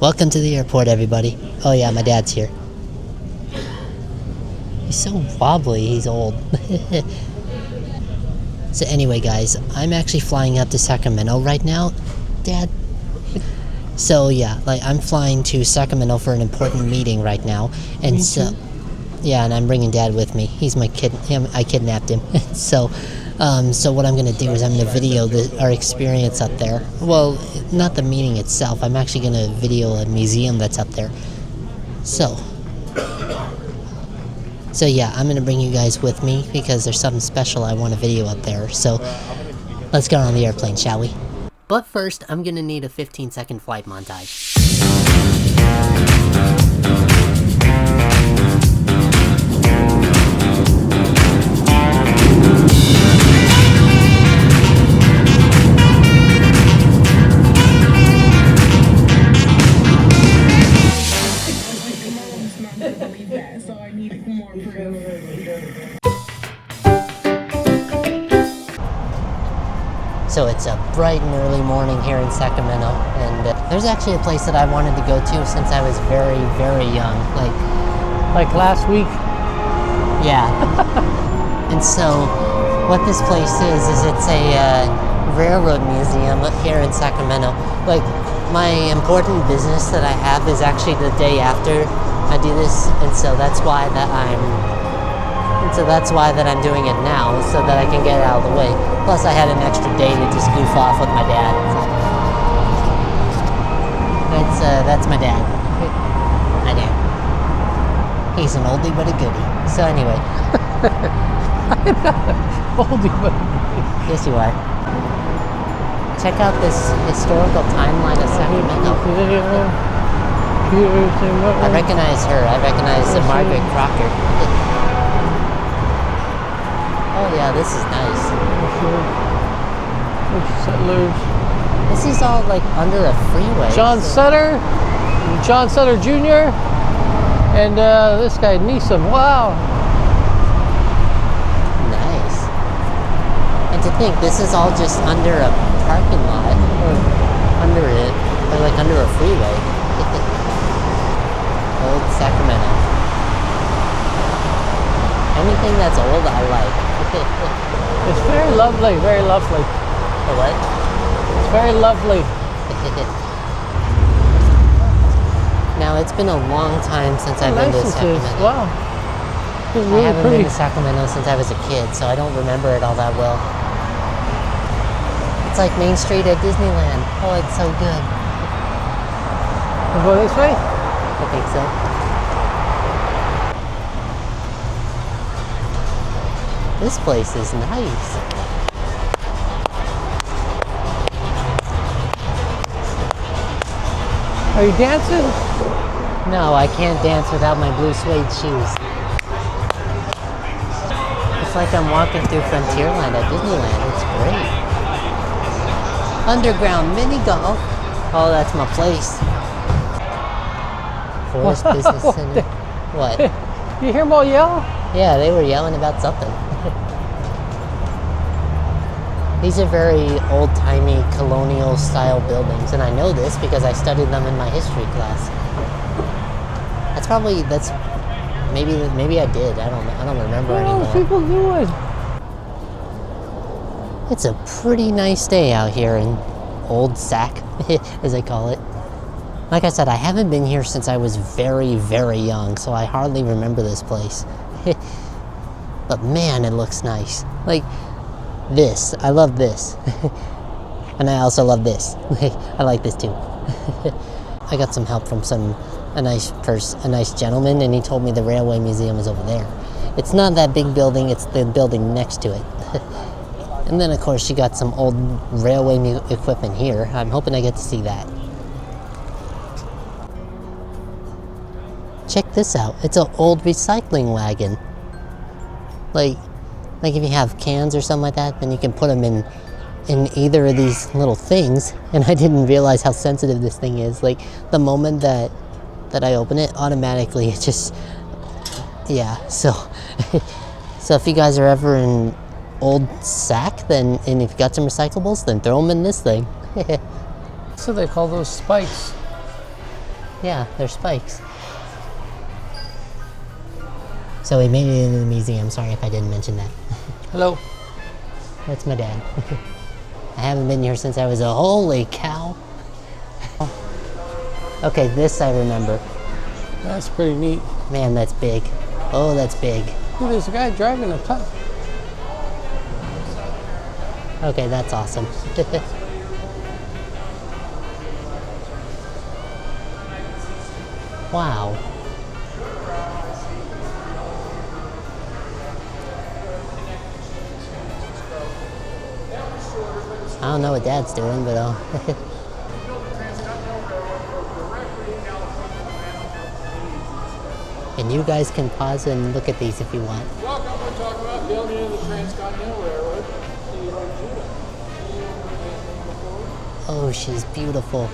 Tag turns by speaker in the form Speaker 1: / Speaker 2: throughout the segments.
Speaker 1: Welcome to the airport, everybody. Oh yeah, my dad's here. He's so wobbly, he's old. So anyway, guys, I'm actually flying up to Sacramento right now. Dad? So yeah, like I'm flying to Sacramento for an important meeting right now. And so, yeah, and I'm bringing Dad with me. He's my kid. I kidnapped him. So what I'm gonna do is I'm gonna video our experience up there. Well, not the meeting itself. I'm actually gonna video a museum that's up there. So yeah, I'm gonna bring you guys with me because there's something special I want to video up there. So let's get on the airplane, shall we? But first, I'm gonna need a 15-second flight montage. So it's a bright and early morning here in Sacramento, and there's actually a place that I wanted to go to since I was very, very young.
Speaker 2: Like last week?
Speaker 1: Yeah. And so what this place is it's a railroad museum here in Sacramento. Like, my important business that I have is actually the day after I do this, and so that's why that I'm doing it now, so that I can get it out of the way. Plus, I had an extra day to just goof off with my dad. That's my dad. My dad. He's an oldie but a goodie. So anyway.
Speaker 2: Oldie but a goodie.
Speaker 1: Yes, you are. Check out this historical timeline of Sacramento. I recognize her. I recognize Margaret Crocker. Oh yeah, this is nice. This is all like under a freeway.
Speaker 2: John Sutter Jr. and this guy Neeson. Wow.
Speaker 1: Nice. And to think this is all just under a parking lot, or under it, or like under a freeway. Old Sacramento. Anything that's old, I like.
Speaker 2: It's very lovely, very lovely.
Speaker 1: For what?
Speaker 2: It's very lovely.
Speaker 1: Now, it's been a long time since I've been to Sacramento.
Speaker 2: Wow. It's really
Speaker 1: I haven't
Speaker 2: pretty.
Speaker 1: been to Sacramento since I was a kid, so I don't remember it all that well. It's like Main Street at Disneyland. Oh, it's so good.
Speaker 2: We'll go this way?
Speaker 1: I think so. This place is nice.
Speaker 2: Are you dancing?
Speaker 1: No, I can't dance without my blue suede shoes. It's like I'm walking through Frontierland at Disneyland. It's great. Underground mini golf. Oh, that's my place. Forest Business Center. What?
Speaker 2: You hear them all yell?
Speaker 1: Yeah, they were yelling about something. These are very old-timey colonial style buildings, and I know this because I studied them in my history class. Maybe I did. I don't remember anymore.
Speaker 2: People do it.
Speaker 1: It's a pretty nice day out here in Old Sac, as I call it. Like I said, I haven't been here since I was very, very young, so I hardly remember this place. But man, it looks nice. Like this, I love this. And I also love this. I like this too. I got some help from a nice gentleman, and he told me the railway museum is over there. It's not that big building, it's the building next to it. And then of course you got some old railway equipment here. I'm hoping I get to see that. Check this out. It's an old recycling wagon. Like if you have cans or something like that, then you can put them in either of these little things. And I didn't realize how sensitive this thing is. Like the moment that I open it, automatically it just, yeah. So if you guys are ever in Old Sac, and if you got some recyclables, then throw them in this thing.
Speaker 2: So they call those spikes.
Speaker 1: Yeah, they're spikes. So we made it into the museum. Sorry if I didn't mention that.
Speaker 2: Hello.
Speaker 1: That's my dad. I haven't been here since I was a holy cow. Okay, this I remember.
Speaker 2: That's pretty neat.
Speaker 1: Man, that's big. Oh, that's big.
Speaker 2: Look, there's a guy driving a truck.
Speaker 1: Okay, that's awesome. Wow. I don't know what Dad's doing, but and you guys can pause and look at these if you want.
Speaker 3: Welcome, we're talking about building of the Transcontinental Railroad.
Speaker 1: Oh, she's beautiful.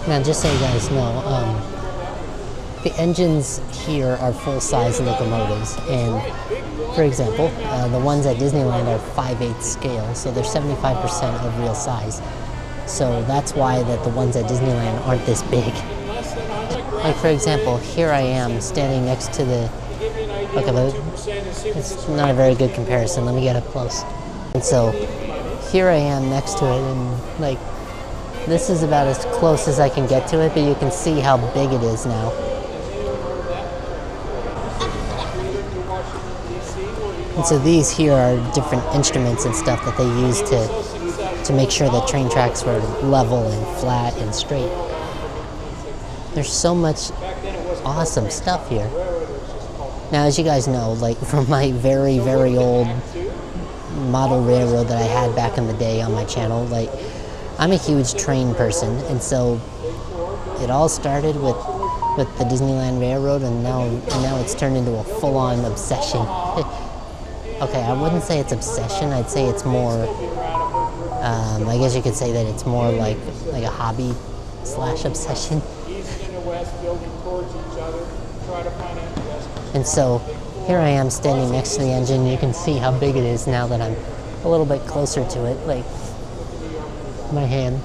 Speaker 1: Now, just so you guys know, the engines here are full-size locomotives, and for example, the ones at Disneyland are 5/8 scale, so they're 75% of real size. So that's why that the ones at Disneyland aren't this big. Like for example, here I am standing next to the. Okay, but it's not a very good comparison. Let me get up close. And so here I am next to it, and like this is about as close as I can get to it, but you can see how big it is now. And so these here are different instruments and stuff that they use to make sure that train tracks were level and flat and straight. There's so much awesome stuff here. Now, as you guys know, like from my very, very old model railroad that I had back in the day on my channel, like I'm a huge train person, and so it all started with the Disneyland Railroad, and now it's turned into a full-on obsession. Okay, I wouldn't say it's obsession. I'd say it's more. I guess you could say that it's more like a hobby / obsession. And so here I am standing next to the engine. You can see how big it is now that I'm a little bit closer to it. Like my hand.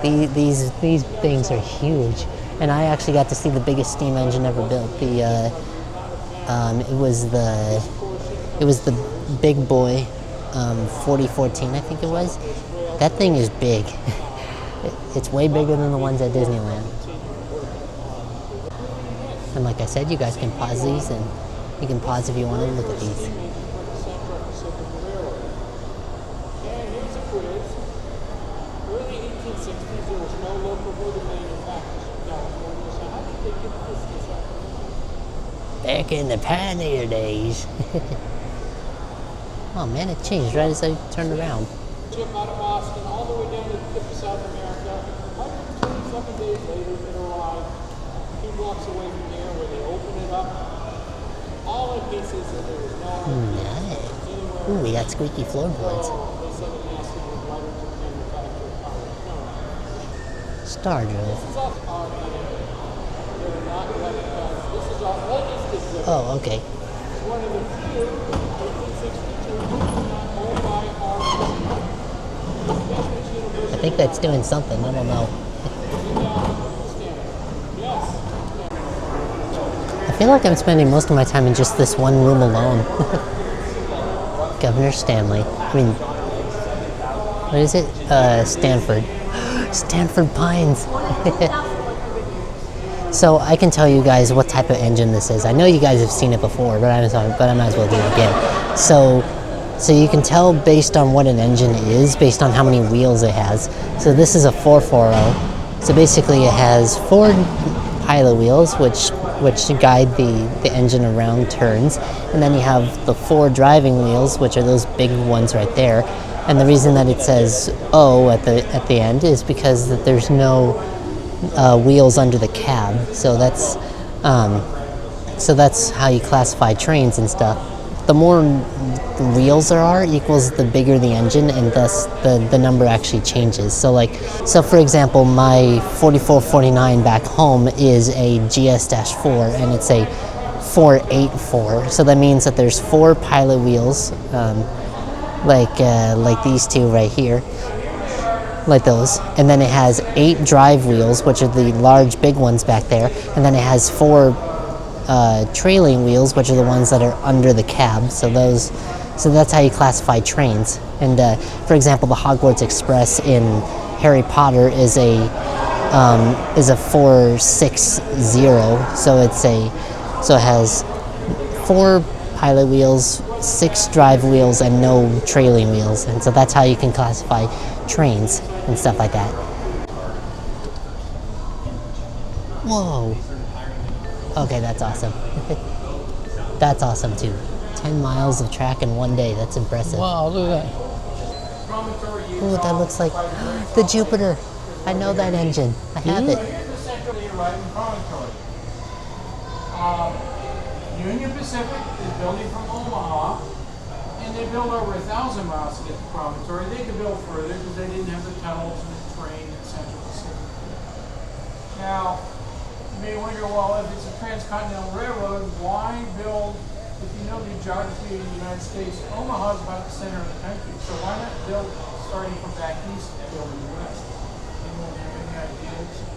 Speaker 1: These things are huge, and I actually got to see the biggest steam engine ever built. It was the big boy, 4014, I think it was. That thing is big. It's way bigger than the ones at Disneyland. And like I said, you guys can pause these, and you can pause if you want to look at these. Back in the pioneer days. Oh man, it changed right as I turned around.
Speaker 3: Chip out of Boston all the way down to the tip of South America. 127 days later, it arrived 2 blocks away from there where they opened it up. All in pieces, and there was no
Speaker 1: Nice. Ooh, we got squeaky floorboards.
Speaker 3: They said it has to be lighter to manufacture power.
Speaker 1: Star drill.
Speaker 3: This is off our they're not like this is our oldest exhibit.
Speaker 1: Oh, okay.
Speaker 3: It's one of the few 1862 not owned by our
Speaker 1: I think that's doing something. I don't know. I feel like I'm spending most of my time in just this one room alone. Governor Stanley. I mean, what is it? Stanford. Stanford Pines. So I can tell you guys what type of engine this is. I know you guys have seen it before, but I might as well do it again. So you can tell based on what an engine is, based on how many wheels it has. So this is a 440. So basically it has 4 pilot wheels, which guide the engine around turns, and then you have the 4 driving wheels, which are those big ones right there. And the reason that it says O at the end is because that there's no wheels under the cab. So that's how you classify trains and stuff. The more wheels there are equals the bigger the engine, and thus the number actually changes. So for example, my 4449 back home is a GS-4, and it's a 484. So that means that there's 4 pilot wheels, like these two right here, like those. And then it has 8 drive wheels, which are the large big ones back there. And then it has 4 trailing wheels, which are the ones that are under the cab. So that's how you classify trains. And for example, the Hogwarts Express in Harry Potter is a 460. So it has 4 pilot wheels, 6 drive wheels, and no trailing wheels. And so that's how you can classify trains and stuff like that. Whoa. Okay, that's awesome. That's awesome too. 10 miles of track in one day. That's impressive.
Speaker 2: Wow, look at that.
Speaker 1: Ooh, that looks like the Jupiter. I know that engine. I have it.
Speaker 3: Union Pacific is building from Omaha, and they built over 1,000 miles to get to Promontory. They could build further because they didn't have the tunnels and the train in Central Pacific. Now, you may wonder, well, if it's a transcontinental railroad, why build, if you know the geography of the United States, Omaha is about the center of the country, so why not build starting from back east and building west? Anyone have any ideas?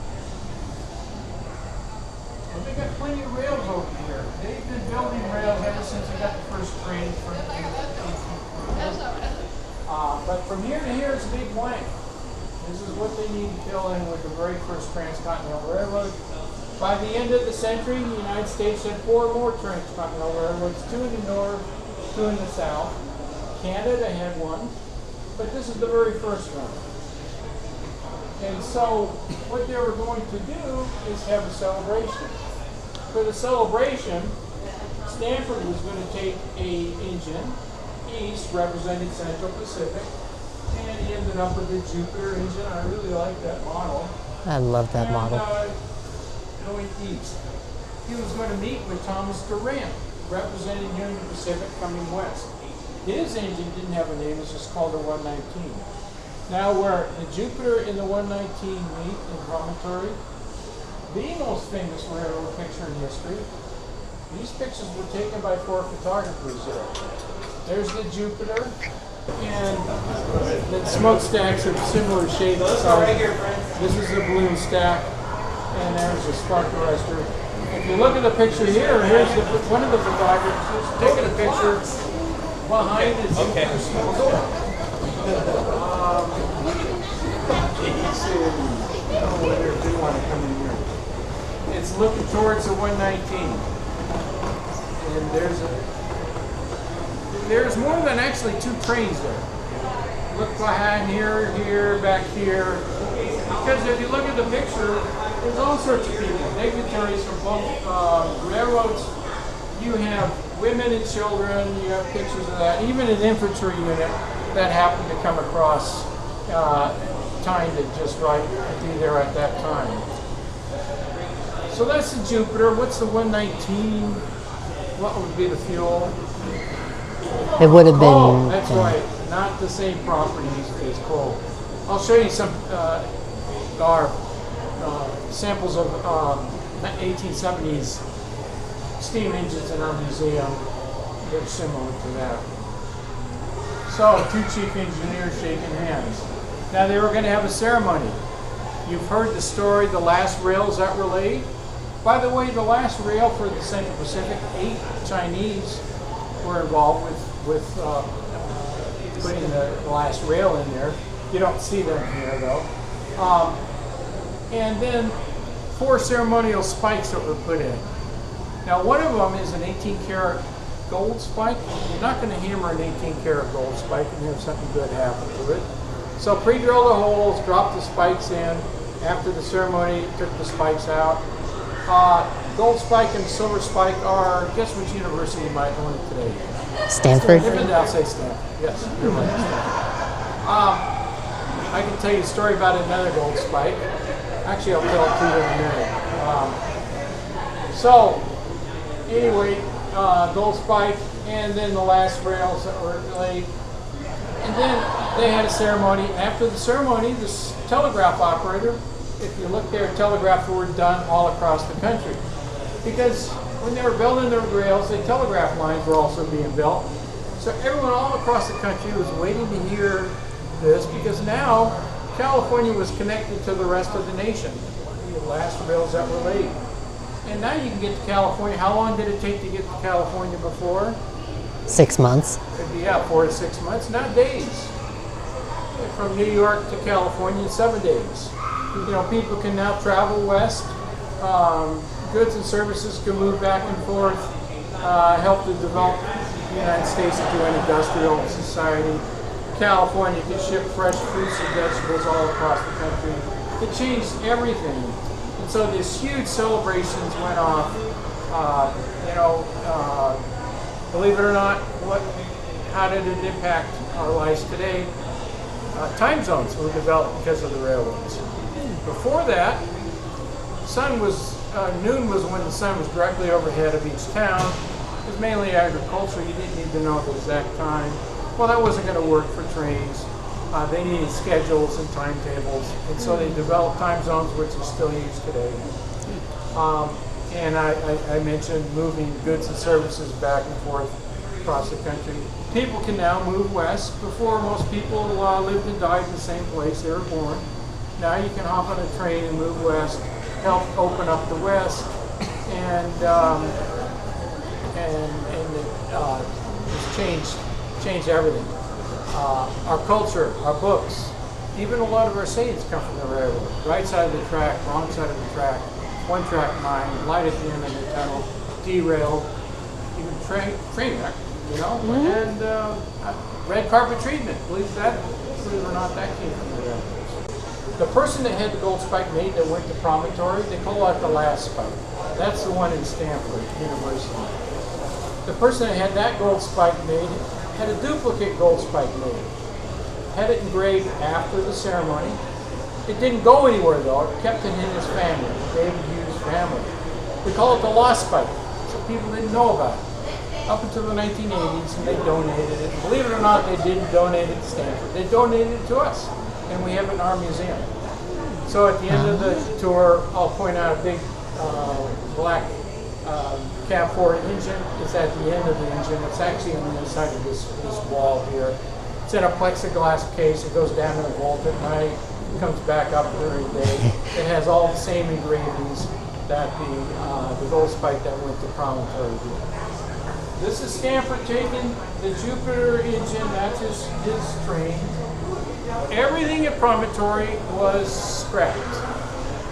Speaker 3: Well, they got plenty of rails over here. They've been building rails ever since we got the first train from the 1840s. But from here to here, it's a big blank. This is what they need to fill in with the very first transcontinental railroad. By the end of the century, the United States had 4 more transcontinental railroads, 2 in the north, 2 in the south. Canada had 1, but this is the very first one. And so what they were going to do is have a celebration. For the celebration, Stanford was going to take a engine east, representing Central Pacific, and he ended up with the Jupiter engine. I really like that model.
Speaker 1: I love that model.
Speaker 3: Going east. He was going to meet with Thomas Durant, representing Union Pacific coming west. His engine didn't have a name, it's just called the 119. Now where the Jupiter and the 119 meet in Promontory, the most famous railroad picture in history, these pictures were taken by 4 photographers there. There's the Jupiter, and the smokestacks of similar shape. This is the balloon stack, and there's a spark arrestor. If you look at the picture here, here's one of the photographers taking a picture behind the Jupiter smoke door. It's looking towards the 119. And there's more than actually 2 trains there. Look behind here, back here. Because if you look at the picture, there's all sorts of people, dignitaries from both railroads. You have women and children, you have pictures of that, even an infantry unit that happened to come across, timed it just right to be there at that time. So that's the Jupiter. What's the 119? What would be the fuel?
Speaker 1: It would have been.
Speaker 3: Oh, that's right. Not the same properties as coal. I'll show you some samples of 1870s steam engines in our museum. They're similar to that. So, 2 chief engineers shaking hands. Now they were going to have a ceremony. You've heard the story, the last rails that were laid. By the way, the last rail for the Central Pacific, 8 Chinese were involved with putting the last rail in there. You don't see them here though. And then 4 ceremonial spikes that were put in. Now one of them is an 18-karat gold spike. You're not going to hammer an 18-karat gold spike and have something good happen to it. So pre-drill the holes, drop the spikes in. After the ceremony, took the spikes out. Gold spike and silver spike are, guess which university you might learn today?
Speaker 1: Stanford?
Speaker 3: I'll say Stanford, yes. You're right, Stanford. I can tell you a story about another gold spike. Actually, I'll tell it to you in a minute. So, anyway, gold spike, and then the last rails that were laid. And then they had a ceremony. After the ceremony, this telegraph operator, if you look there, telegraphs were done all across the country. Because when they were building the rails, the telegraph lines were also being built. So everyone all across the country was waiting to hear this because now California was connected to the rest of the nation. The last rails that were laid. And now you can get to California. How long did it take to get to California before?
Speaker 1: 6 months.
Speaker 3: Could be, yeah, 4 to 6 months, not days. From New York to California, 7 days. You know, people can now travel west. Goods and services can move back and forth. Help to develop the United States into an industrial society. California can ship fresh fruits and vegetables all across the country. It changed everything. And so these huge celebrations went off. Believe it or not, how did it impact our lives today? Time zones were developed because of the railroads. Before that, noon was when the sun was directly overhead of each town. It was mainly agriculture. You didn't need to know the exact time. Well, that wasn't going to work for trains. They needed schedules and timetables, and so they developed time zones, which is still used today. And I mentioned moving goods and services back and forth across the country. People can now move west. Before, most people lived and died in the same place they were born. Now you can hop on a train and move west, help open up the west, and it's changed everything. Our culture, our books, even a lot of our sayings come from the railroad. Right side of the track, wrong side of the track, one track mind, light at the end of the tunnel, derailed, even train wreck, you know, and red carpet treatment. Believe it or not, that came from the railroads. The person that had the gold spike made that went to Promontory, they call that the last spike. That's the one in Stanford University. The person that had that gold spike made had a duplicate gold spike made. Had it engraved after the ceremony. It didn't go anywhere though, it kept it in his family, David Hughes' family. We call it the lost spike, so people didn't know about it. Up until the 1980s, and they donated it. Believe it or not, they didn't donate it to Stanford. They donated it to us, and we have it in our museum. So at the end of the tour, I'll point out a big black cab 4 engine. It's at the end of the engine. It's actually on the inside of this wall here. It's in a plexiglass case. It goes down in the vault at night. It comes back up during the day. It has all the same engravings that the gold spike that went to Promontory did. This is Stanford taking the Jupiter engine. That's his train. Everything at Promontory was scrapped.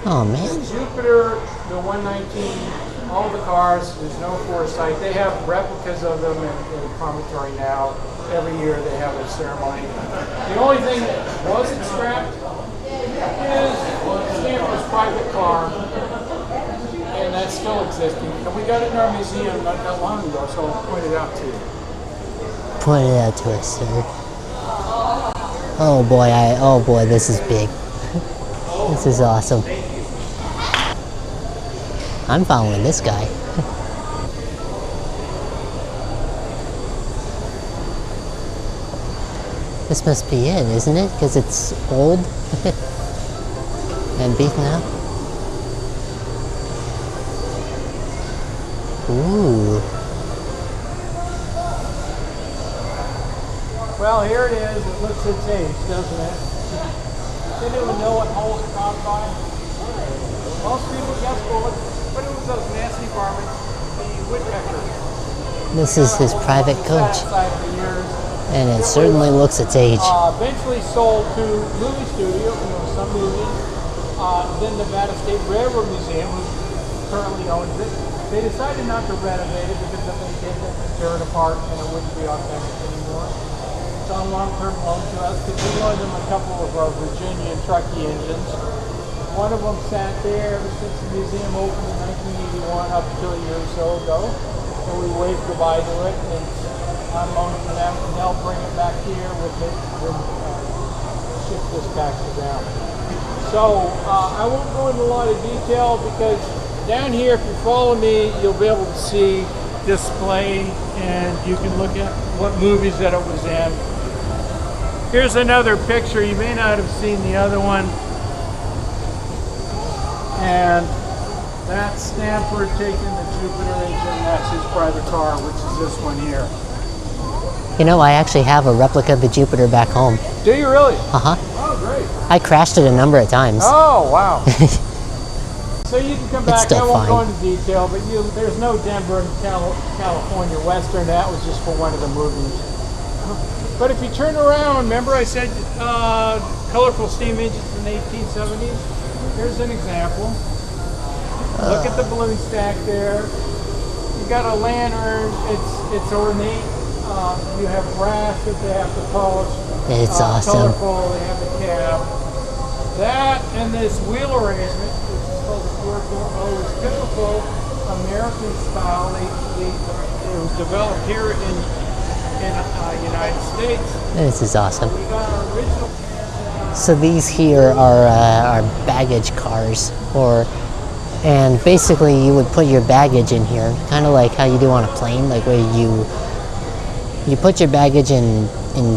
Speaker 1: Oh man.
Speaker 3: The Jupiter, the 119, all the cars, there's no foresight. They have replicas of them in Promontory now. Every year they have a ceremony. The only thing that wasn't scrapped is Stanford's private car, and that's still existing. And we got it in our museum not that long ago, so I'll point it out to you.
Speaker 1: Point it out to us, sir. Oh boy, this is big. This is awesome. I'm following this guy. This must be it, isn't it? Because it's old and beaten up. Ooh.
Speaker 3: Well, here it is. It looks its age, doesn't it? Didn't even know what hole it dropped by. Most people guess bullets, but it was those nasty varmints, the woodpecker.
Speaker 1: This is his private coach. And it certainly looks its age.
Speaker 3: Eventually sold to movie studio, some movies. Then the Bada State Railroad Museum, who currently owns it, they decided not to renovate it because if they did, they would tear it apart and it wouldn't be authentic anymore. It's on long-term loan to us because we loaned them a couple of our Virginia and Truckee engines. One of them sat there ever since the museum opened in 1981 up until a year or so ago. So we waved goodbye to it and on loan to them, and they'll bring it back here with it and ship this back to them. So I won't go into a lot of detail because down here, if you follow me, you'll be able to see display and you can look at what movies that it was in. Here's another picture. You may not have seen the other one. And that's Stanford taking the Jupiter engine. That's his private car, which is this one here.
Speaker 1: You know, I actually have a replica of the Jupiter back home.
Speaker 3: Do you really?
Speaker 1: Uh-huh.
Speaker 3: Oh, great.
Speaker 1: I crashed it a number of times.
Speaker 3: Oh, wow. So you can come back.
Speaker 1: still
Speaker 3: I won't go
Speaker 1: fine.
Speaker 3: into detail, but there's no Denver and California Western. That was just for one of the movies. But if you turn around, remember I said colorful steam engines in the 1870s? Here's an example. Look at the balloon stack there. You got a lantern. It's ornate. You have brass that they have to polish.
Speaker 1: It's awesome.
Speaker 3: Colorful. They have the cab. That and this wheel arrangement, which is called the Stroll, is typical American style. It was developed here in United States.
Speaker 1: This is awesome.
Speaker 3: We got our original.
Speaker 1: So these here are baggage cars, and basically you would put your baggage in here, kind of like how you do on a plane, like where you put your baggage in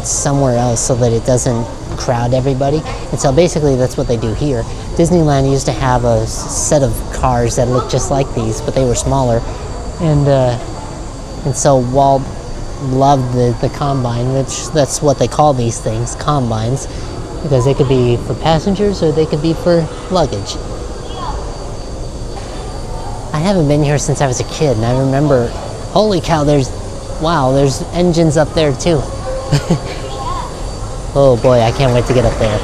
Speaker 1: somewhere else so that it doesn't crowd everybody. And so basically that's what they do here. Disneyland used to have a set of cars that looked just like these, but they were smaller, and so Walt loved the Combine, which that's what they call these things, Combines, because they could be for passengers or they could be for luggage. I haven't been here since I was a kid, and I remember, holy cow, there's engines up there too. Oh boy, I can't wait to get up there.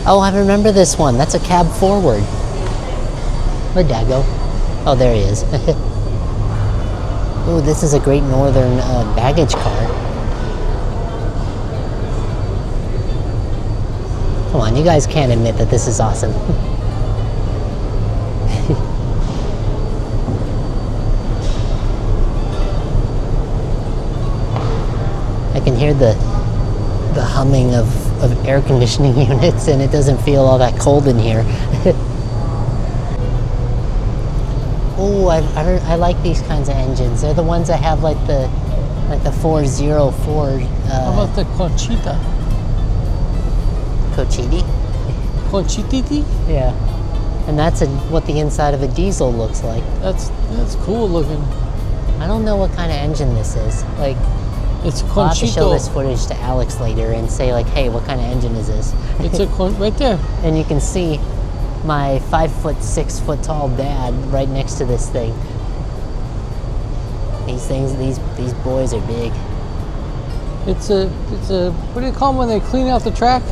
Speaker 1: Oh, I remember this one. That's a cab forward. Where'd Dad go? Oh, there he is. Ooh, this is a Great Northern baggage car. Come on, you guys can't admit that this is awesome. I can hear the humming of air conditioning units, and it doesn't feel all that cold in here. Oh, I like these kinds of engines. They're the ones that have like the 404.
Speaker 2: How about the Conchita?
Speaker 1: Cochiti?
Speaker 2: Conchititi?
Speaker 1: Yeah. And that's what the inside of a diesel looks like.
Speaker 2: That's cool looking.
Speaker 1: I don't know what kind of engine this is. Like,
Speaker 2: It's a
Speaker 1: I'll have to show this
Speaker 2: Conchito.
Speaker 1: footage to Alex later and say like, hey, what kind of engine is this?
Speaker 2: It's a right there.
Speaker 1: And you can see my 5', 6 foot tall dad right next to this thing. These boys are big.
Speaker 2: It's a what do you call them when they clean out the track?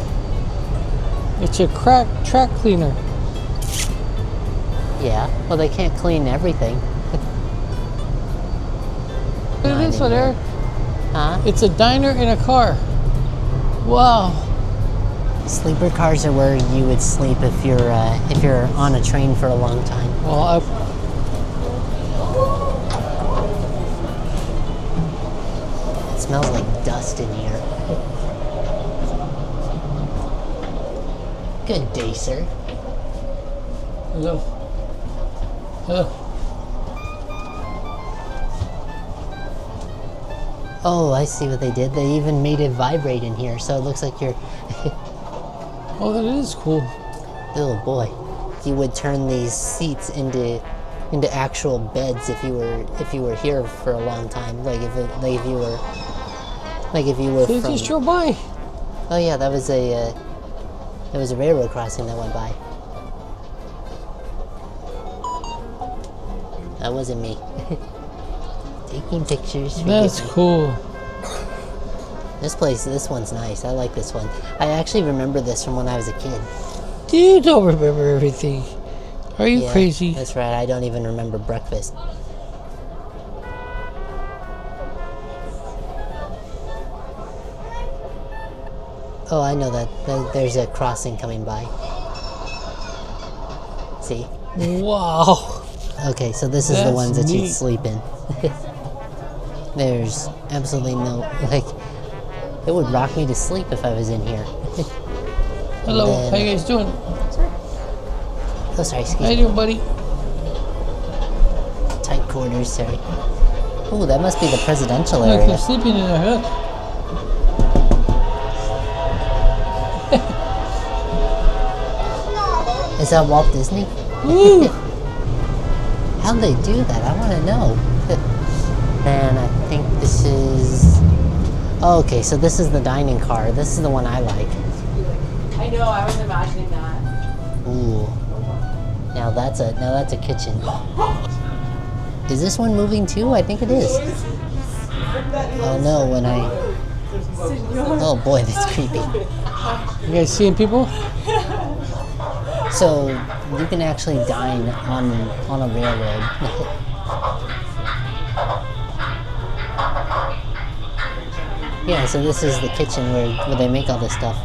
Speaker 2: It's a track cleaner.
Speaker 1: Yeah, well they can't clean everything.
Speaker 2: Look at this one, Eric.
Speaker 1: Huh?
Speaker 2: It's a diner in a car. Wow.
Speaker 1: Sleeper cars are where you would sleep if you're on a train for a long time.
Speaker 2: Well,
Speaker 1: It smells like dust in here. Good day, sir.
Speaker 2: hello. Hello.
Speaker 1: Oh, I see what they did. They even made it vibrate in here, so it looks like you're...
Speaker 2: Oh, that is cool.
Speaker 1: Oh boy. You would turn these seats into actual beds if you were here for a long time. Like if you were
Speaker 2: They
Speaker 1: from...
Speaker 2: just drove by.
Speaker 1: Oh yeah, that was a railroad crossing that went by. That wasn't me. Taking pictures.
Speaker 2: That's cool.
Speaker 1: This one's nice. I like this one. I actually remember this from when I was a kid.
Speaker 2: You don't remember everything. Are you
Speaker 1: Yeah,
Speaker 2: crazy?
Speaker 1: That's right. I don't even remember breakfast. Oh, I know that. There's a crossing coming by. See?
Speaker 2: Wow.
Speaker 1: Okay, so this is the
Speaker 2: That's
Speaker 1: ones that you'd
Speaker 2: neat.
Speaker 1: sleep in. There's absolutely no, like, it would rock me to sleep if I was in here.
Speaker 2: Hello.
Speaker 1: then-
Speaker 2: How you guys doing?
Speaker 1: Oh, sorry, excuse
Speaker 2: How you
Speaker 1: me.
Speaker 2: doing, buddy?
Speaker 1: Tight quarters, sorry. Oh, that must be the presidential
Speaker 2: Look,
Speaker 1: area.
Speaker 2: they're sleeping in a hut.
Speaker 1: Is that Walt Disney?
Speaker 2: Woo!
Speaker 1: How'd they do that? I want to know. then I think this is... Oh, okay, so this is the dining car. This is the one I like.
Speaker 4: I know, I was imagining that.
Speaker 1: Ooh. Now that's a kitchen. Is this one moving too? I think it is. Oh no, when I... Oh boy, that's creepy.
Speaker 2: You guys seeing people?
Speaker 1: So you can actually dine on a railroad. Yeah, so this is the kitchen where they make all this stuff.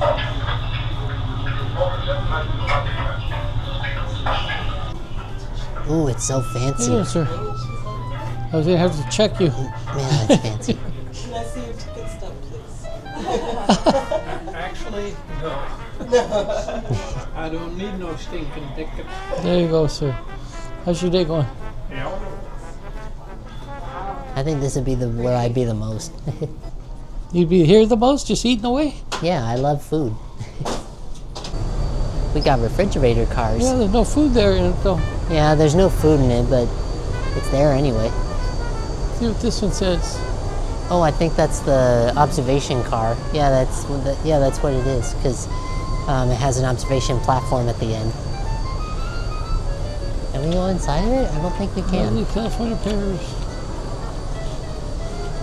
Speaker 1: Ooh, it's so fancy.
Speaker 2: Hey, sir. I was gonna have to check you.
Speaker 1: Man, that's fancy.
Speaker 4: Can I see your ticket stub, please?
Speaker 3: Actually, no. I don't need no stinking tickets.
Speaker 2: There you go, sir. How's your day going?
Speaker 3: Yeah.
Speaker 1: I think this would be where I'd be the most.
Speaker 2: You'd be here the most, just eating away?
Speaker 1: Yeah, I love food. We got refrigerator cars.
Speaker 2: Yeah, there's no food there in it though.
Speaker 1: Yeah, there's no food in it, but it's there anyway.
Speaker 2: See what this one says.
Speaker 1: Oh, I think that's the observation car. Yeah, that's what it is, because it has an observation platform at the end. Can we go inside of it? I don't think we can.
Speaker 2: Lovely California pears.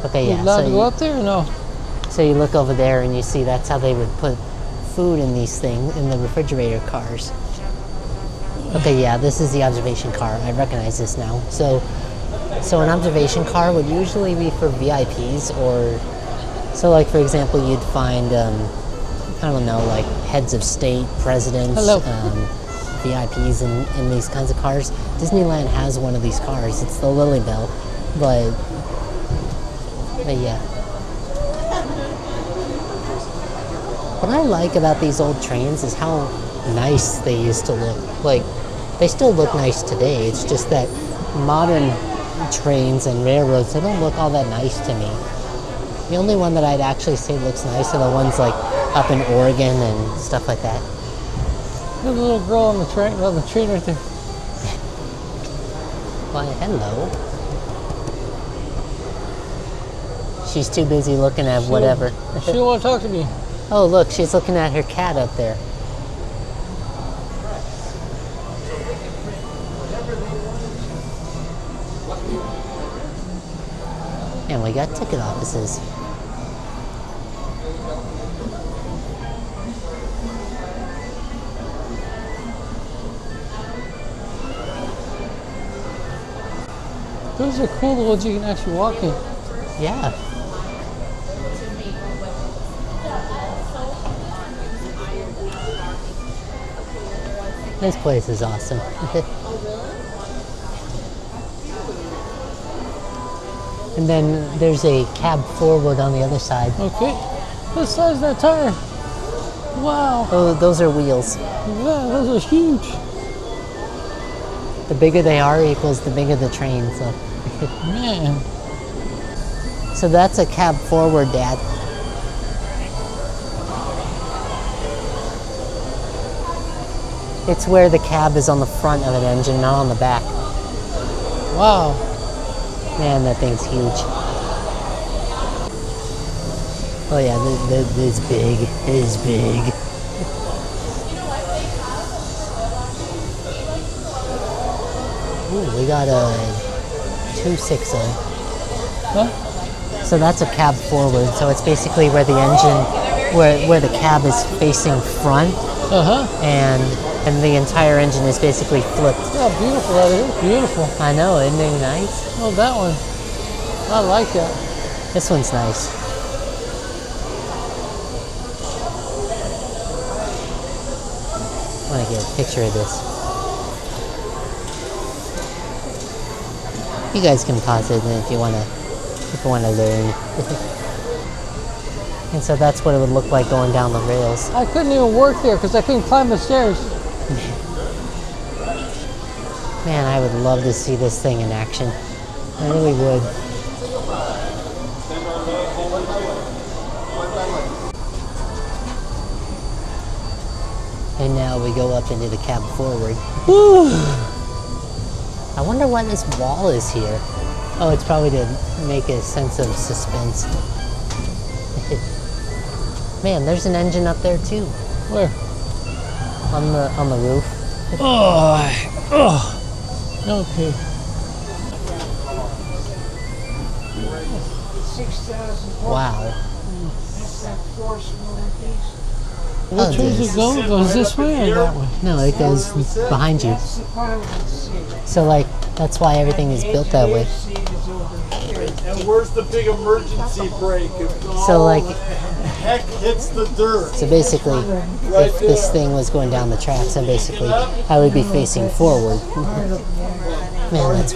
Speaker 1: Okay,
Speaker 2: You
Speaker 1: yeah.
Speaker 2: allowed to go up there or no?
Speaker 1: So you look over there and you see that's how they would put food in these things, in the refrigerator cars. Okay, yeah, this is the observation car. I recognize this now. So an observation car would usually be for VIPs, or so like for example, you'd find I don't know, like heads of state, presidents,
Speaker 2: Hello.
Speaker 1: VIPs in these kinds of cars. Disneyland has one of these cars. It's the Lily Bell, but yeah. What I like about these old trains is how nice they used to look. Like, they still look nice today. It's just that modern trains and railroads, they don't look all that nice to me. The only one that I'd actually say looks nice are the ones like up in Oregon and stuff like that.
Speaker 2: There's a little girl on the train right there.
Speaker 1: Why, hello. She's too busy looking at whatever.
Speaker 2: She don't want to talk to me.
Speaker 1: Oh, look, she's looking at her cat up there. And we got ticket offices.
Speaker 2: Those are cool, the ones you can actually walk in.
Speaker 1: Yeah. This place is awesome. And then there's a cab forward on the other side.
Speaker 2: Okay. What size is that tire? Wow.
Speaker 1: Oh, those are wheels.
Speaker 2: Yeah, those are huge.
Speaker 1: The bigger they are equals the bigger the train. So,
Speaker 2: Man.
Speaker 1: so that's a cab forward, Dad. It's where the cab is on the front of an engine, not on the back.
Speaker 2: Wow.
Speaker 1: Man, that thing's huge. Oh yeah, it's big. It is big. Ooh, we got a 260.
Speaker 2: Huh?
Speaker 1: So that's a cab forward. So it's basically where the engine, where the cab is facing front,
Speaker 2: Uh-huh.
Speaker 1: and the entire engine is basically flipped.
Speaker 2: Yeah, beautiful that is. Beautiful.
Speaker 1: I know, isn't it nice?
Speaker 2: Oh, that one. I like that.
Speaker 1: This one's nice. I want to get a picture of this. You guys can pause it if you want to learn. And so that's what it would look like going down the rails.
Speaker 2: I couldn't even work there because I couldn't climb the stairs.
Speaker 1: Man, I would love to see this thing in action. I really would. And now we go up into the cab forward. I wonder why this wall is here. Oh, it's probably to make a sense of suspense. Man, there's an engine up there too.
Speaker 2: Where?
Speaker 1: On the roof.
Speaker 2: Okay.
Speaker 5: 6,000.
Speaker 1: Wow.
Speaker 5: That's that four smaller piece.
Speaker 2: Which way does it go? It goes this way or that way?
Speaker 1: No, it goes behind you.
Speaker 5: That's the Parliament seat.
Speaker 1: So like, that's why everything is built that way.
Speaker 5: Seat is over here.
Speaker 3: And where's the big emergency brake?
Speaker 1: So like,
Speaker 3: Heck hits the dirt.
Speaker 1: so basically, if this thing was going down the tracks, then basically I would be facing forward. Man, that's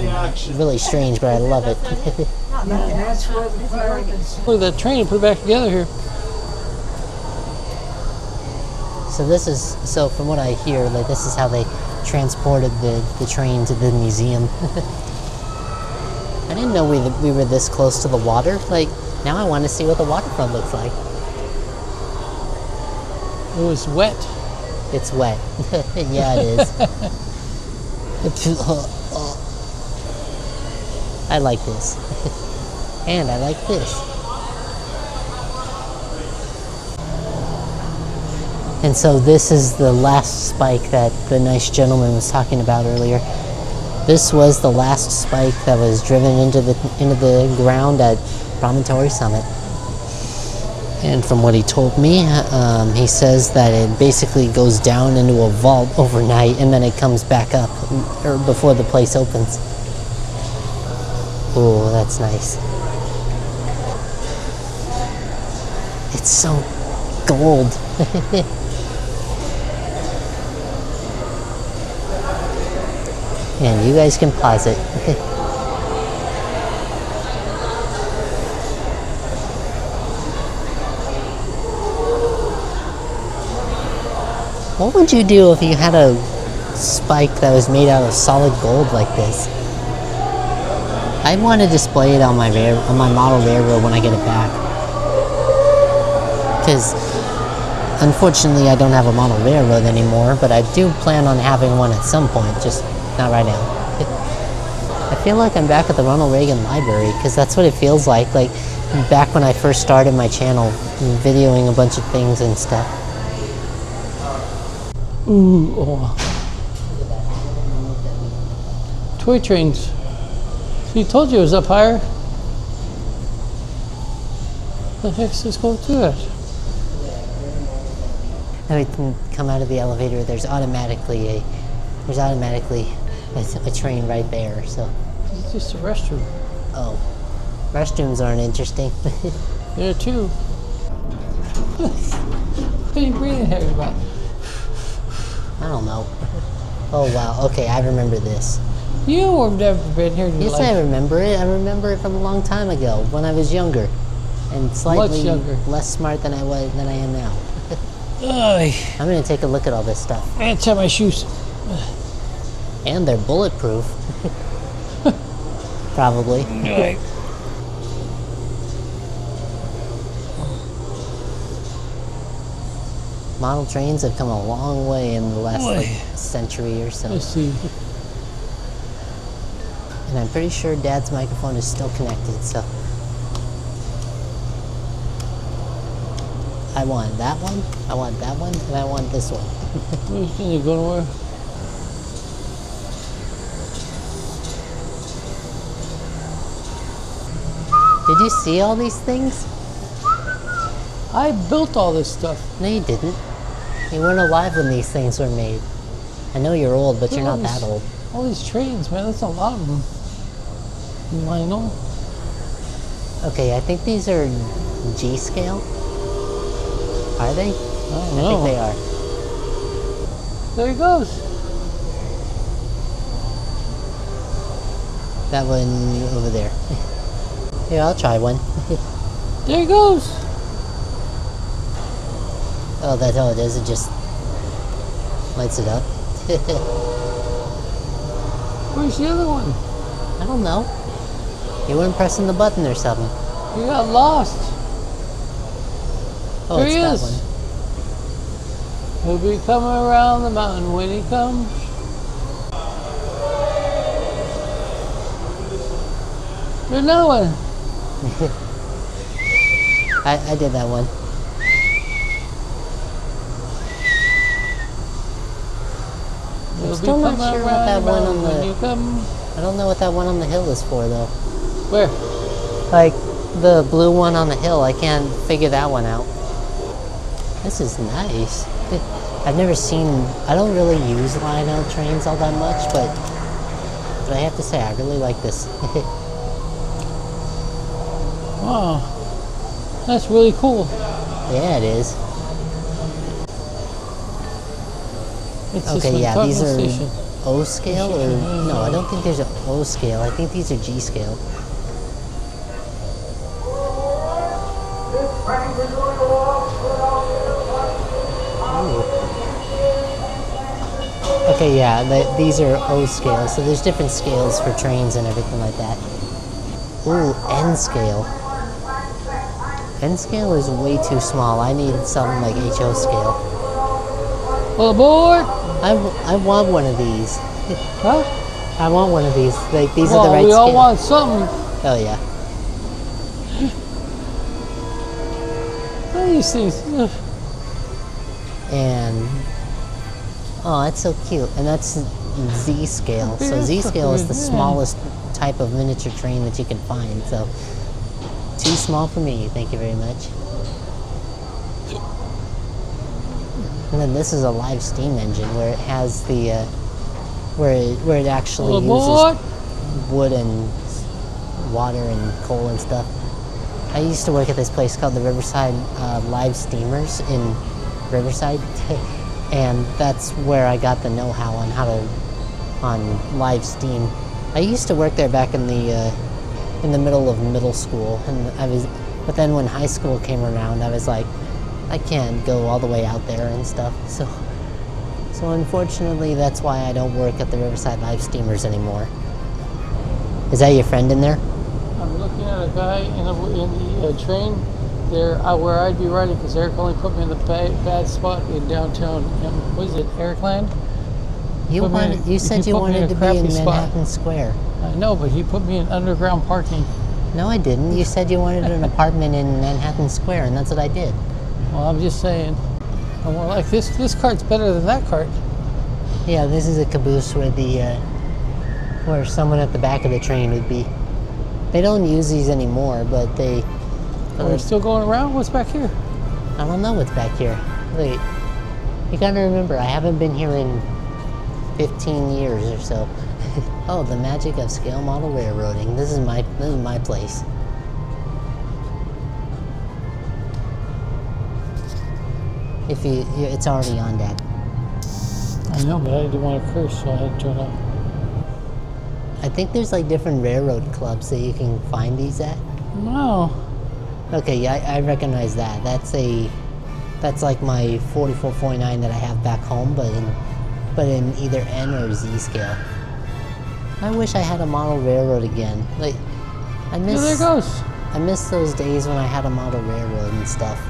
Speaker 1: really strange, but I love it.
Speaker 5: That's where the Parliament seat.
Speaker 2: Look at that train and put it back together here.
Speaker 1: So this is, so from what I hear, like this is how they transported the train to the museum. I didn't know we were this close to the water. Like, now I want to see what the waterfront looks like.
Speaker 2: It was wet.
Speaker 1: It's wet. Yeah, it is. I like this. And I like this. And so this is the last spike that the nice gentleman was talking about earlier. This was the last spike that was driven into the ground at Promontory Summit. And from what he told me, he says that it basically goes down into a vault overnight and then it comes back up or before the place opens. Oh, that's nice. It's so gold. And you guys can pause it. What would you do if you had a spike that was made out of solid gold like this? I'd want to display it on my model railroad when I get it back. Because unfortunately I don't have a model railroad anymore, but I do plan on having one at some point, just not right now. I feel like I'm back at the Ronald Reagan Library, because that's what it feels like back when I first started my channel, videoing a bunch of things and stuff.
Speaker 2: Ooh, oh. Toy trains. See, told you it was up higher. The heck's this go to it?
Speaker 1: Now we can come out of the elevator. There's automatically a train right there. So.
Speaker 2: It's just a restroom.
Speaker 1: Oh, restrooms aren't interesting.
Speaker 2: There too. What are you breathing heavy about?
Speaker 1: I don't know. Oh wow. Okay, I remember this.
Speaker 2: You have never been here in your
Speaker 1: Yes,
Speaker 2: life.
Speaker 1: I remember it. I remember it from a long time ago when I was younger, and slightly
Speaker 2: Much younger.
Speaker 1: less smart than I am now.
Speaker 2: Ugh,
Speaker 1: I'm gonna take a look at all this stuff,
Speaker 2: I had to tie my shoes.
Speaker 1: and they're bulletproof. Probably.
Speaker 2: Right.
Speaker 1: Model trains have come a long way in the last century or so.
Speaker 2: Let's see.
Speaker 1: And I'm pretty sure Dad's microphone is still connected, so. I want that one, I want that one, and I want this one.
Speaker 2: Where's gonna go nowhere?
Speaker 1: Did you see all these things?
Speaker 2: I built all this stuff.
Speaker 1: No, you didn't. You weren't alive when these things were made. I know you're old, but you're not that old.
Speaker 2: All these trains, man, that's a lot of them. I know.
Speaker 1: Okay, I think these are G scale. Are they?
Speaker 2: I don't
Speaker 1: I
Speaker 2: know.
Speaker 1: think they are.
Speaker 2: There he goes.
Speaker 1: That one over there. Here, I'll try one.
Speaker 2: There he goes.
Speaker 1: Oh, that's all it does. It just lights it up.
Speaker 2: Where's the other one?
Speaker 1: I don't know. You weren't pressing the button or something.
Speaker 2: He got lost.
Speaker 1: Oh,
Speaker 2: There
Speaker 1: it's
Speaker 2: he
Speaker 1: that
Speaker 2: is.
Speaker 1: one.
Speaker 2: He'll be coming around the mountain when he comes. There's another one.
Speaker 1: I did that one.
Speaker 2: It'll
Speaker 1: still
Speaker 2: be
Speaker 1: not
Speaker 2: coming
Speaker 1: sure what
Speaker 2: around
Speaker 1: that one on
Speaker 2: when
Speaker 1: the-
Speaker 2: you come.
Speaker 1: I don't know what that one on the hill is for though.
Speaker 2: Where?
Speaker 1: Like the blue one on the hill, I can't figure that one out. This is nice. I've never seen, I don't really use Lionel trains all that much, but I have to say, I really like this.
Speaker 2: Wow. That's really cool.
Speaker 1: Yeah, it is.
Speaker 2: It's this
Speaker 1: Okay,
Speaker 2: one,
Speaker 1: yeah,
Speaker 2: Cardinal
Speaker 1: these are
Speaker 2: Station.
Speaker 1: O scale or, no, I don't think there's an O scale. I think these are G scale. Okay, yeah, these are O scale, so there's different scales for trains and everything like that. Ooh, N scale. N scale is way too small. I need something like HO scale.
Speaker 2: All aboard!
Speaker 1: I want one of these.
Speaker 2: Huh?
Speaker 1: I want one of these. Like, these
Speaker 2: Well,
Speaker 1: are the right
Speaker 2: we all
Speaker 1: scale.
Speaker 2: want something.
Speaker 1: Oh, yeah.
Speaker 2: What are these things? Ugh.
Speaker 1: And oh, that's so cute. And that's Z scale. So
Speaker 2: Yeah,
Speaker 1: Z scale is the
Speaker 2: yeah.
Speaker 1: smallest type of miniature train that you can find. So too small for me. Thank you very much. And then this is a live steam engine where it has the where it actually
Speaker 2: All
Speaker 1: uses
Speaker 2: aboard!
Speaker 1: wood and water and coal and stuff. I used to work at this place called the Riverside Live Steamers in Riverside, and that's where I got the know-how on how to on live steam. I used to work there back in the middle of middle school, and but then when high school came around, I was like, I can't go all the way out there and stuff. So unfortunately, that's why I don't work at the Riverside Live Steamers anymore. Is that your friend in there?
Speaker 2: I'm looking at a guy in the train there where I'd be riding because Eric only put me in the bad spot in downtown. What is it, Ericland?
Speaker 1: You said you
Speaker 2: put me in
Speaker 1: wanted
Speaker 2: a
Speaker 1: to be in
Speaker 2: crappy spot.
Speaker 1: Manhattan Square.
Speaker 2: I know, but he put me in underground parking.
Speaker 1: No, I didn't. You said you wanted an apartment in Manhattan Square, and that's what I did.
Speaker 2: Well, I'm just saying. I'm more like this cart's better than that cart.
Speaker 1: Yeah, this is a caboose where where someone at the back of the train would be. They don't use these anymore, but they.
Speaker 2: Are we still going around? What's back here?
Speaker 1: I don't know what's back here. Wait, you gotta remember, I haven't been here in 15 years or so. Oh, the magic of scale model railroading. This is my place. It's already on, Dad.
Speaker 2: I know, but I didn't want to curse, so I had to turn off.
Speaker 1: I think there's like different railroad clubs that you can find these at.
Speaker 2: No.
Speaker 1: Okay, yeah, I recognize that. That's like my 4449 that I have back home, but in either N or Z scale. I wish I had a model railroad again. Like,
Speaker 2: Yeah, there it goes.
Speaker 1: I miss those days when I had a model railroad and stuff.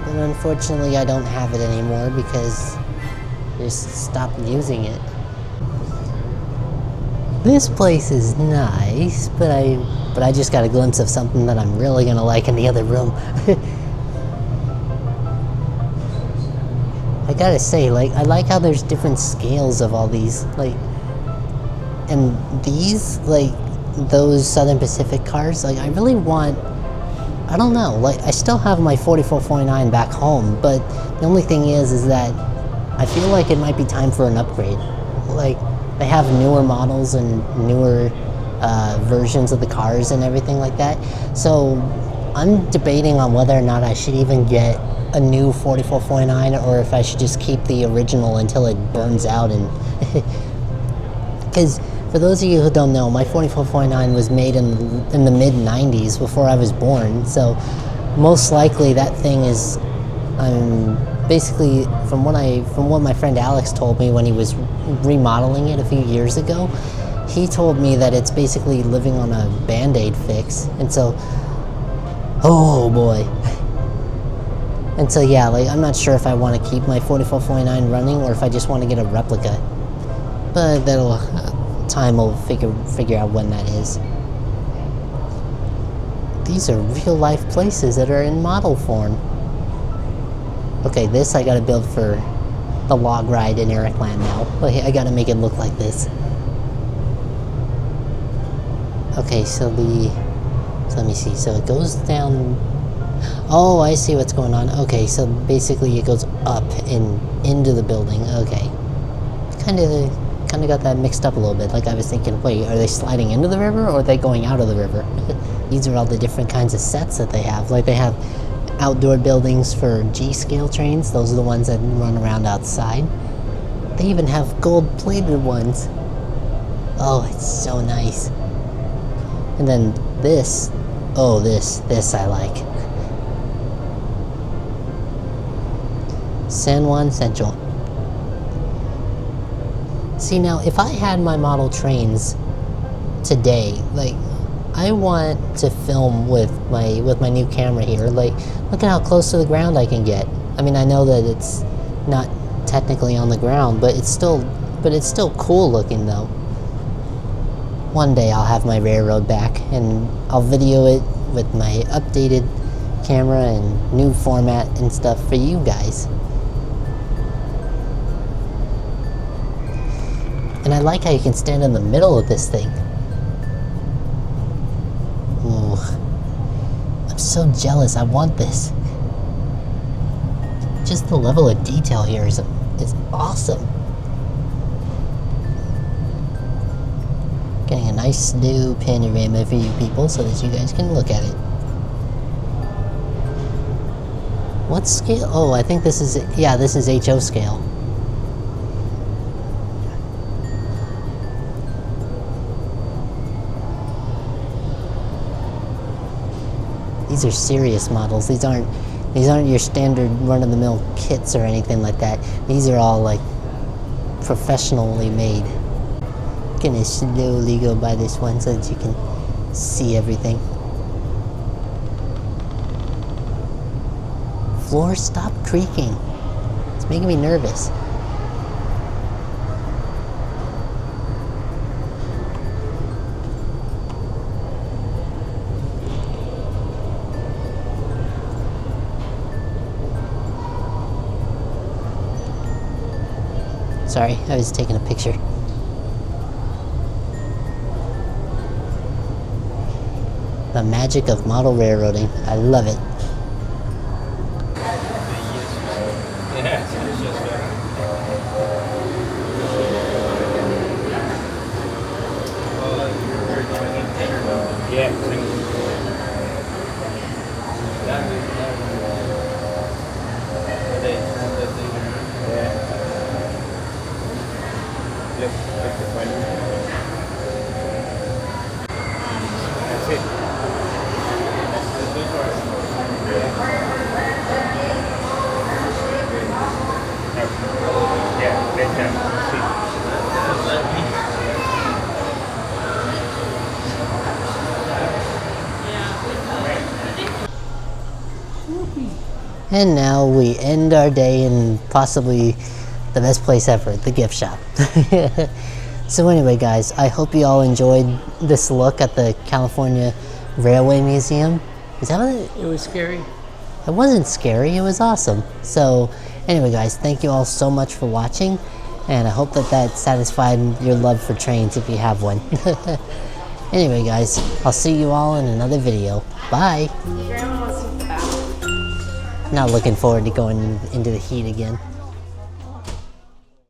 Speaker 1: But unfortunately, I don't have it anymore because I just stopped using it. This place is nice, but I just got a glimpse of something that I'm really gonna like in the other room. I gotta say, like, I like how there's different scales of all these, like, and these, like, those Southern Pacific cars, like, I really want, I don't know, like, I still have my 4449 back home, but the only thing is that I feel like it might be time for an upgrade. Like, they have newer models and newer versions of the cars and everything like that. So I'm debating on whether or not I should even get a new 4449 or if I should just keep the original until it burns out. And because for those of you who don't know, my 4449 was made in the mid-90s before I was born. So most likely that thing is, basically, from what my friend Alex told me when he was remodeling it a few years ago, he told me that it's basically living on a Band-Aid fix. And so, oh boy. And so yeah, like, I'm not sure if I want to keep my 4449 running or if I just want to get a replica. But time will figure out when that is. These are real life places that are in model form. Okay, this I gotta build for the log ride in Ericland now. I gotta make it look like this. Okay, so let me see. So it goes down. Oh, I see what's going on. Okay, so basically it goes up and into the building. Okay, kind of got that mixed up a little bit. Like I was thinking, wait, are they sliding into the river or are they going out of the river? These are all the different kinds of sets that they have. Like they have outdoor buildings for G-scale trains. Those are the ones that run around outside. They even have gold-plated ones. Oh, it's so nice. And then this. Oh, this I like. San Juan Central. See, now if I had my model trains today, like I want to film with my new camera here. Like, look at how close to the ground I can get. I mean, I know that it's not technically on the ground, but it's still cool looking though. One day I'll have my railroad back and I'll video it with my updated camera and new format and stuff for you guys. And I like how you can stand in the middle of this thing. Ooh. I'm so jealous. I want this. Just the level of detail here is awesome. Getting a nice new panorama for you people so that you guys can look at it. What scale? Oh, I think this is, yeah, this is HO scale. These are serious models. These aren't your standard run-of-the-mill kits or anything like that. These are all like professionally made. Gonna slowly go by this one so that you can see everything. Floor, stop creaking. It's making me nervous. Sorry, I was taking a picture. The magic of model railroading. I love it. And now we end our day in possibly the best place ever, the gift shop. So anyway, guys, I hope you all enjoyed this look at the California Railway Museum. Is that what
Speaker 2: It was scary.
Speaker 1: It wasn't scary, it was awesome. So anyway, guys, thank you all so much for watching, and I hope that satisfied your love for trains if you have one. Anyway, guys, I'll see you all in another video. Bye.
Speaker 4: Grandma wants to eat the bath.
Speaker 1: Not looking forward to going into the heat again.